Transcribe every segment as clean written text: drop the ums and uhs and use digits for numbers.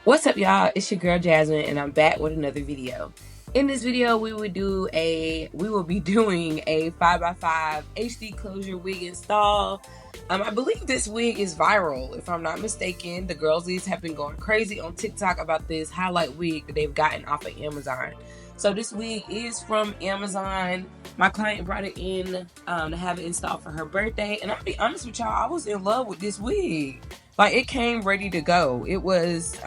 What's up, y'all? It's your girl Jasmine, and I'm back with another video. In this video, we will be doing a 5x5 HD closure wig install. I believe this wig is viral, if I'm not mistaken. The girlsies have been going crazy on TikTok about this highlight wig that they've gotten off of Amazon. So this wig is from Amazon. My client brought it in to have it installed for her birthday, and I'll be honest with y'all, I was in love with this wig. Like, it came ready to go. It was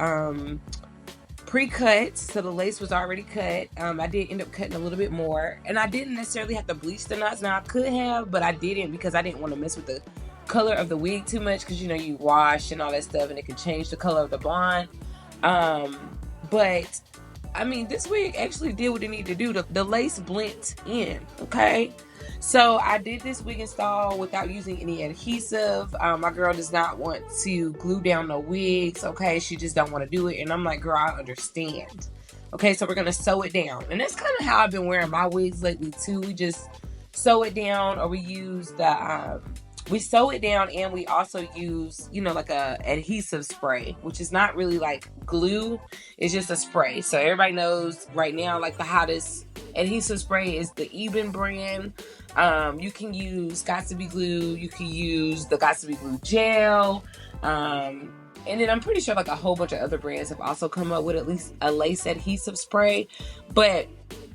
pre-cut, so the lace was already cut. I did end up cutting a little bit more, and I didn't necessarily have to bleach the knots. Now I could have, but I didn't because I didn't want to mess with the color of the wig too much, because you know, you wash and all that stuff and it can change the color of the blonde. But I mean, this wig actually did what it needed to do. The lace blends in, okay? So I did this wig install without using any adhesive. My girl does not want to glue down no wigs, okay? She just don't want to do it. And I'm like, girl, I understand. Okay, so we're going to sew it down. And that's kind of how I've been wearing my wigs lately too. We just sew it down, or we use the... we sew it down, and we also use, you know, like a adhesive spray, which is not really like glue. It's just a spray. So everybody knows right now, like, the hottest adhesive spray is the Eben brand. You can use Got2b glue. You can use the Got2b glue gel. And then I'm pretty sure like a whole bunch of other brands have also come up with at least a lace adhesive spray. But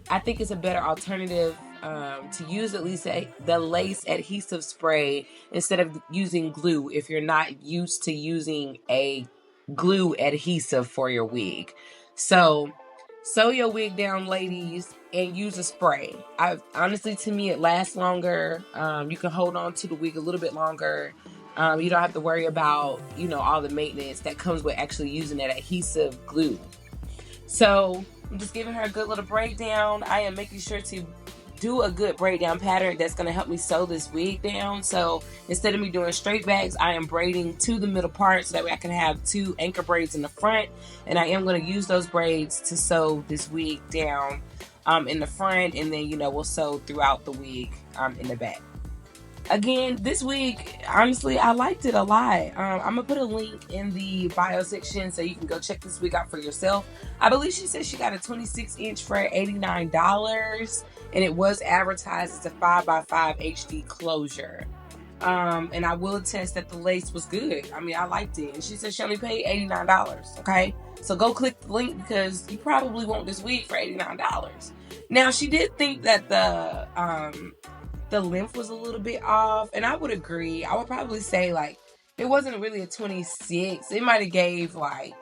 I think it's a better alternative to use at least the lace adhesive spray instead of using glue if you're not used to using a glue adhesive for your wig. So sew your wig down, ladies, and use a spray. Honestly, to me, it lasts longer. You can hold on to the wig a little bit longer. You don't have to worry about, you know, all the maintenance that comes with actually using that adhesive glue. So I'm just giving her a good little breakdown. I am making sure to do a good breakdown pattern that's going to help me sew this wig down. So instead of me doing straight backs, I am braiding to the middle part so that way I can have 2 anchor braids in the front, and I am going to use those braids to sew this wig down in the front, and then, you know, we'll sew throughout the wig in the back. Again, this wig, honestly, I liked it a lot. I'm gonna put a link in the bio section so you can go check this wig out for yourself. I believe she said she got a 26-inch for $89, and it was advertised as a 5x5 HD closure. And I will attest that the lace was good. I mean, I liked it. And she said she only paid $89, okay? So go click the link because you probably want this wig for $89. Now, she did think that the length was a little bit off, and I would agree. I would probably say, like, it wasn't really a 26. It might have gave like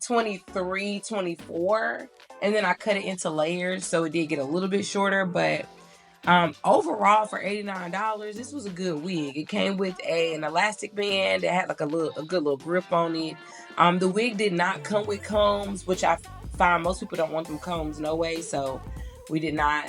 23, 24, and then I cut it into layers, so it did get a little bit shorter. But overall, for $89, this was a good wig. It came with an elastic band that had like a good little grip on it. The wig did not come with combs, which I find most people don't want them combs no way, so we did not.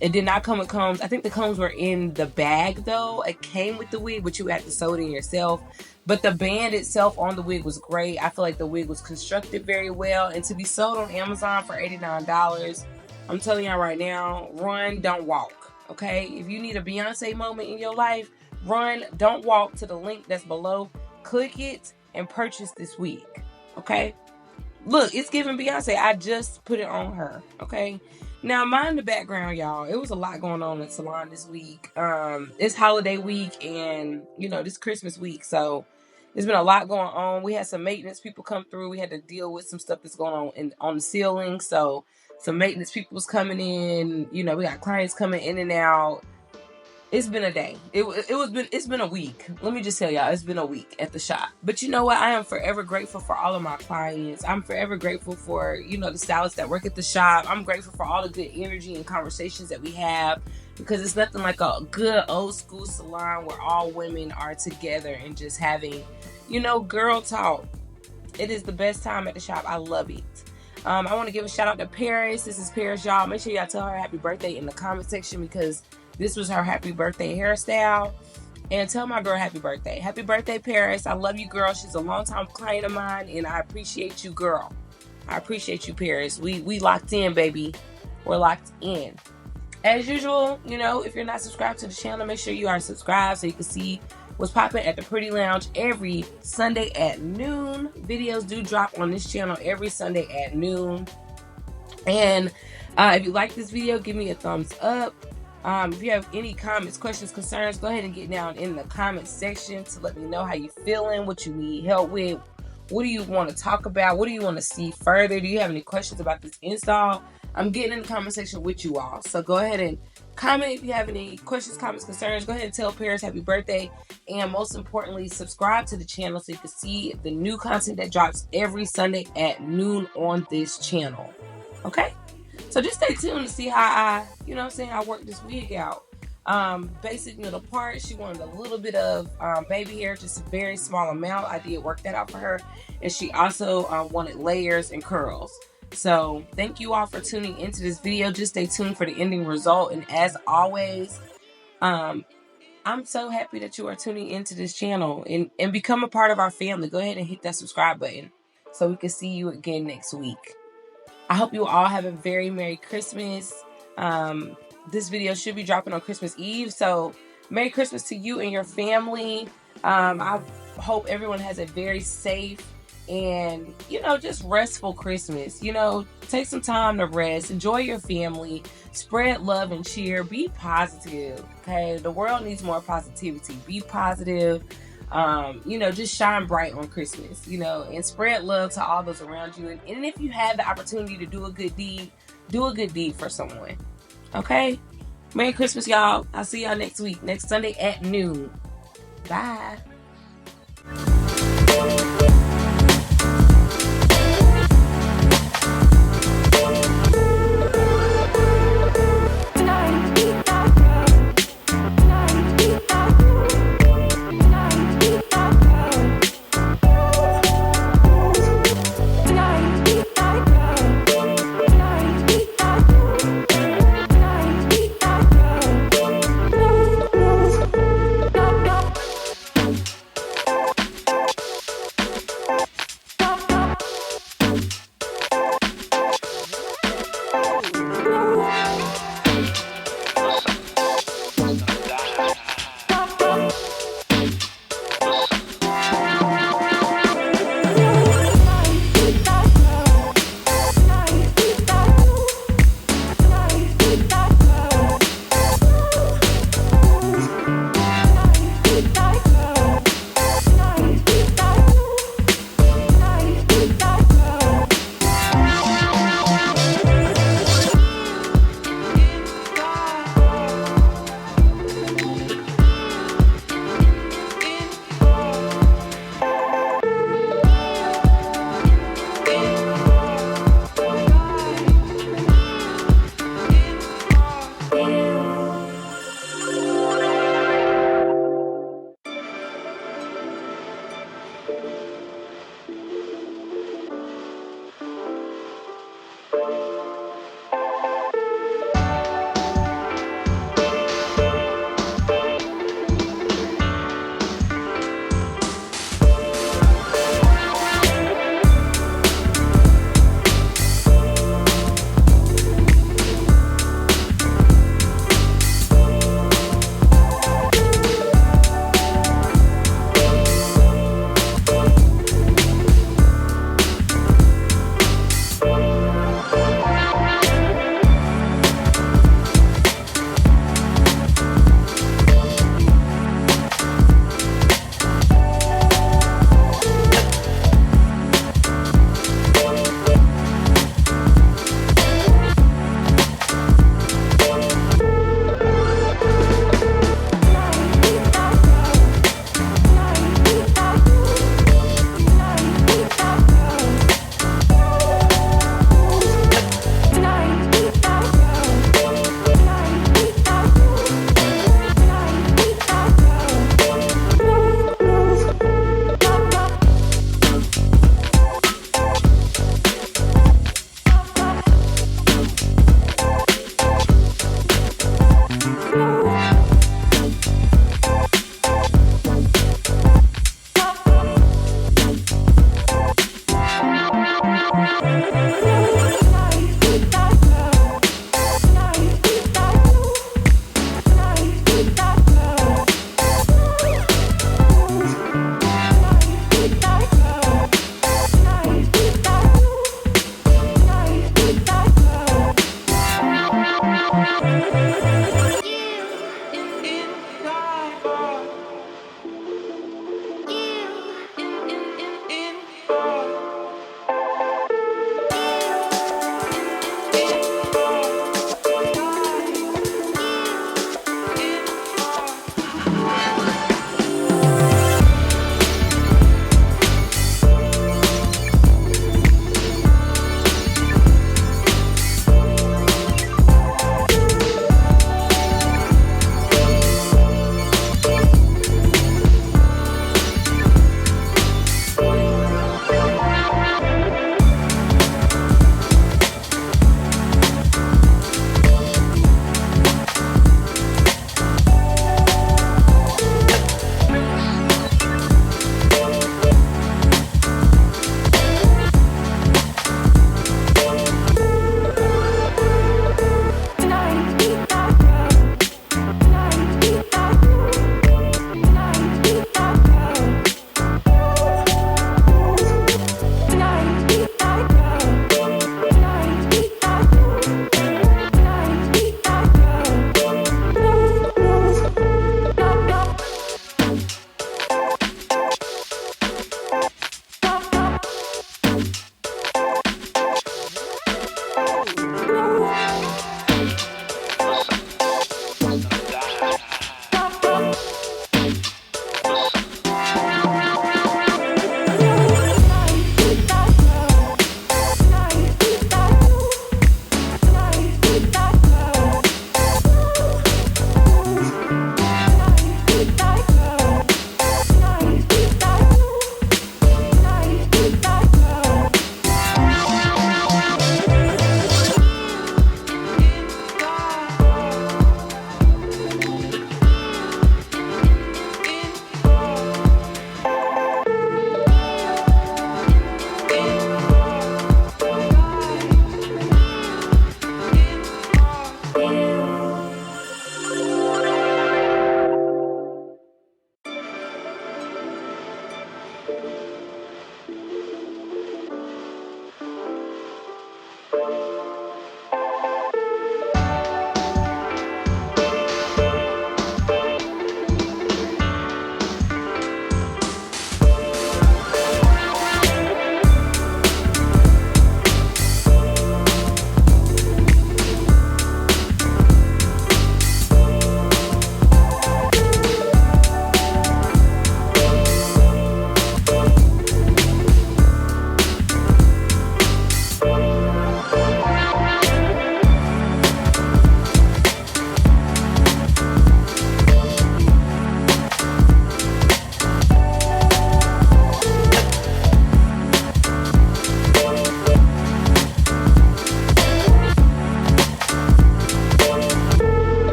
It did not come with combs. I think the combs were in the bag though. It came with the wig, but you had to sew it in yourself. But the band itself on the wig was great. I feel like the wig was constructed very well. And to be sold on Amazon for $89, I'm telling y'all right now, run, don't walk. Okay? If you need a Beyonce moment in your life, run, don't walk to the link that's below. Click it and purchase this wig. Okay? Look, it's giving Beyonce. I just put it on her. Okay? Now, mind the background, y'all. It was a lot going on in the salon this week. It's holiday week and, you know, this Christmas week. So, there's been a lot going on. We had some maintenance people come through. We had to deal with some stuff that's going on on the ceiling. So, some maintenance people was coming in. You know, we got clients coming in and out. It's been a day. It's been a week. Let me just tell y'all, it's been a week at the shop. But you know what? I am forever grateful for all of my clients. I'm forever grateful for, you know, the stylists that work at the shop. I'm grateful for all the good energy and conversations that we have, because it's nothing like a good old school salon where all women are together and just having, you know, girl talk. It is the best time at the shop. I love it. I want to give a shout out to Paris. This is Paris, y'all. Make sure y'all tell her happy birthday in the comment section, because this was her happy birthday hairstyle. And tell my girl happy birthday. Happy birthday, Paris. I love you, girl. She's a longtime client of mine, and I appreciate you, girl. I appreciate you, Paris. We locked in, baby. We're locked in. As usual, you know, if you're not subscribed to the channel, make sure you are subscribed so you can see what's popping at the Pretty Lounge every Sunday at noon. Videos do drop on this channel every Sunday at noon. And if you like this video, give me a thumbs up. If you have any comments, questions, concerns, go ahead and get down in the comment section to let me know how you feeling, what you need help with, what do you want to talk about, what do you want to see further, do you have any questions about this install? I'm getting in the comment section with you all, so go ahead and comment if you have any questions, comments, concerns. Go ahead and tell Paris happy birthday, and most importantly, subscribe to the channel so you can see the new content that drops every Sunday at noon on this channel. Okay, so just stay tuned to see how I, you know what I'm saying, I work this wig out. Basic middle part, she wanted a little bit of baby hair, just a very small amount. I did work that out for her, and she also wanted layers and curls. So thank you all for tuning into this video. Just stay tuned for the ending result, and as always, I'm so happy that you are tuning into this channel and become a part of our family. Go ahead and hit that subscribe button so we can see you again next week. I hope you all have a very Merry Christmas. This video should be dropping on Christmas Eve, so Merry Christmas to you and your family. I hope everyone has a very safe and, you know, just restful Christmas. You know, take some time to rest, enjoy your family, spread love and cheer, be positive, okay? The world needs more positivity. Be positive. You know, just shine bright on Christmas, you know, and spread love to all those around you. And if you have the opportunity to do a good deed for someone. Okay? Merry Christmas, y'all. I'll see y'all next week, next Sunday at noon. Bye.